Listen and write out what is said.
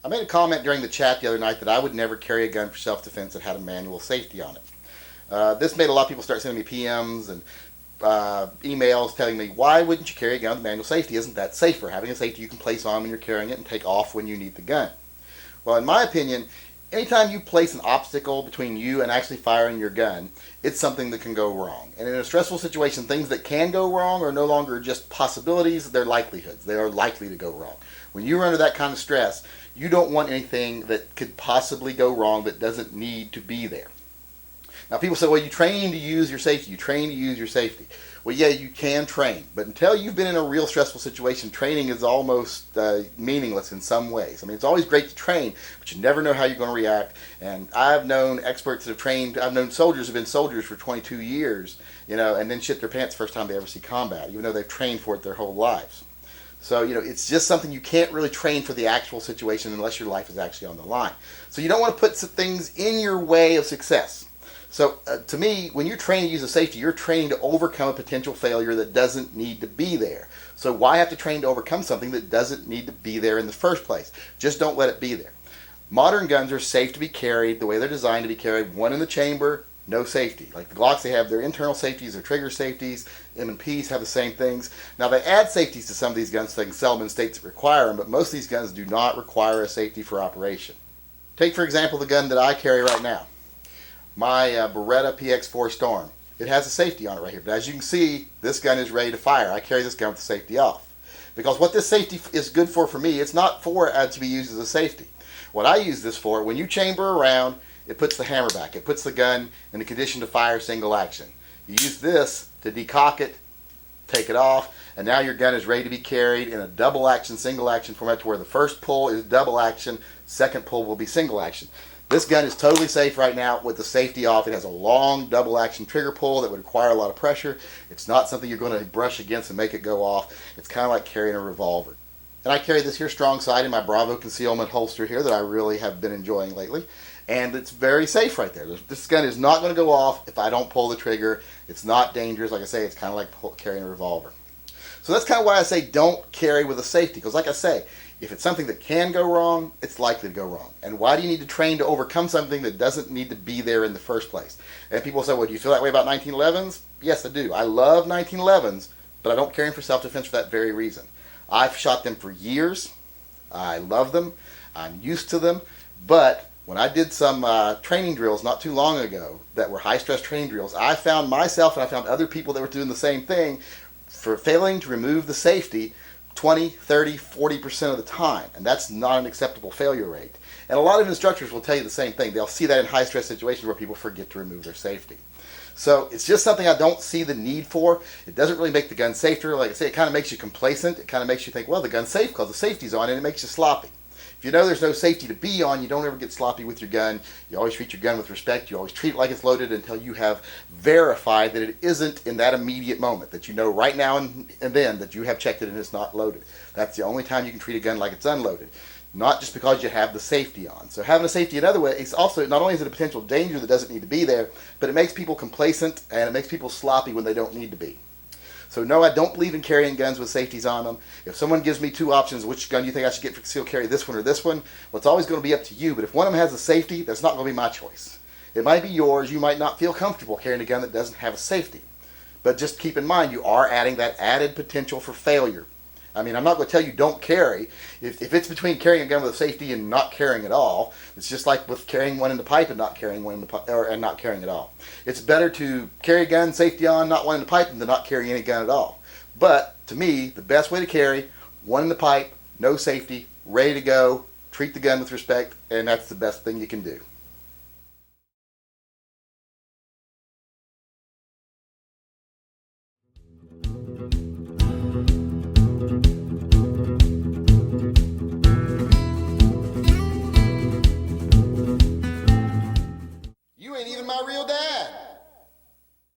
I made a comment during the chat the other night that I would never carry a gun for self-defense that had a manual safety on it. This made a lot of people start sending me PMs and emails telling me, why wouldn't you carry a gun with manual safety? Isn't that safer? Having a safety you can place on when you're carrying it and take off when you need the gun. Well, in my opinion, anytime you place an obstacle between you and actually firing your gun, it's something that can go wrong. And in a stressful situation, things that can go wrong are no longer just possibilities, they're likelihoods. They are likely to go wrong. When you're under that kind of stress, you don't want anything that could possibly go wrong that doesn't need to be there. Now people say, well, you train to use your safety. You train to use your safety. Well, yeah, you can train. But until you've been in a real stressful situation, training is almost meaningless in some ways. I mean, it's always great to train, but you never know how you're going to react. And I've known experts that have trained, I've known soldiers who have been soldiers for 22 years, and then shit their pants the first time they ever see combat, even though they've trained for it their whole lives. So, it's just something you can't really train for the actual situation unless your life is actually on the line. So you don't want to put some things in your way of success. So to me, when you're training to use a safety, you're training to overcome a potential failure that doesn't need to be there. So why have to train to overcome something that doesn't need to be there in the first place? Just don't let it be there. Modern guns are safe to be carried the way they're designed to be carried. One in the chamber, no safety. Like the Glocks, they have their internal safeties, their trigger safeties. M&Ps have the same things. Now they add safeties to some of these guns so they can sell them in states that require them, but most of these guns do not require a safety for operation. Take for example the gun that I carry right now. My Beretta PX4 Storm. It has a safety on it right here, but as you can see, this gun is ready to fire. I carry this gun with the safety off. Because what this safety is good for me, it's not for to be used as a safety. What I use this for, when you chamber around, it puts the hammer back. It puts the gun in the condition to fire single action. You use this to decock it, take it off, and now your gun is ready to be carried in a double action, single action format to where the first pull is double action, second pull will be single action. This gun is totally safe right now with the safety off. It has a long double action trigger pull that would require a lot of pressure. It's not something you're going to brush against and make it go off. It's kind of like carrying a revolver. And I carry this here strong side in my Bravo concealment holster here that I really have been enjoying lately. And it's very safe right there. This gun is not going to go off if I don't pull the trigger. It's not dangerous. Like I say, it's kind of like carrying a revolver. So that's kind of why I say don't carry with a safety. Because like I say, if it's something that can go wrong, it's likely to go wrong. And why do you need to train to overcome something that doesn't need to be there in the first place? And people say, well, do you feel that way about 1911s? Yes, I do. I love 1911s, but I don't carry them for self-defense for that very reason. I've shot them for years. I love them. I'm used to them. But when I did some training drills not too long ago that were high-stress training drills, I found myself and I found other people that were doing the same thing for failing to remove the safety 20, 30, 40% of the time. And that's not an acceptable failure rate. And a lot of instructors will tell you the same thing. They'll see that in high-stress situations where people forget to remove their safety. So it's just something I don't see the need for. It doesn't really make the gun safer. Like I say, it kind of makes you complacent. It kind of makes you think, well, the gun's safe because the safety's on, and it makes you sloppy. If you know there's no safety to be on, you don't ever get sloppy with your gun. You always treat your gun with respect. You always treat it like it's loaded until you have verified that it isn't in that immediate moment, that you know right now and then that you have checked it and it's not loaded. That's the only time you can treat a gun like it's unloaded. Not just because you have the safety on. So having a safety another way, it's also, not only is it a potential danger that doesn't need to be there, but it makes people complacent and it makes people sloppy when they don't need to be. So no, I don't believe in carrying guns with safeties on them. If someone gives me two options, which gun do you think I should get for concealed carry, this one or this one? Well, it's always going to be up to you, but if one of them has a safety, that's not going to be my choice. It might be yours. You might not feel comfortable carrying a gun that doesn't have a safety. But just keep in mind, you are adding that added potential for failure. I mean, I'm not going to tell you don't carry. If it's between carrying a gun with a safety and not carrying at all, it's just like with carrying one in the pipe and not carrying one in the pipe, and not carrying at all. It's better to carry a gun, safety on, not one in the pipe, than to not carry any gun at all. But to me, the best way to carry, one in the pipe, no safety, ready to go, treat the gun with respect, and that's the best thing you can do.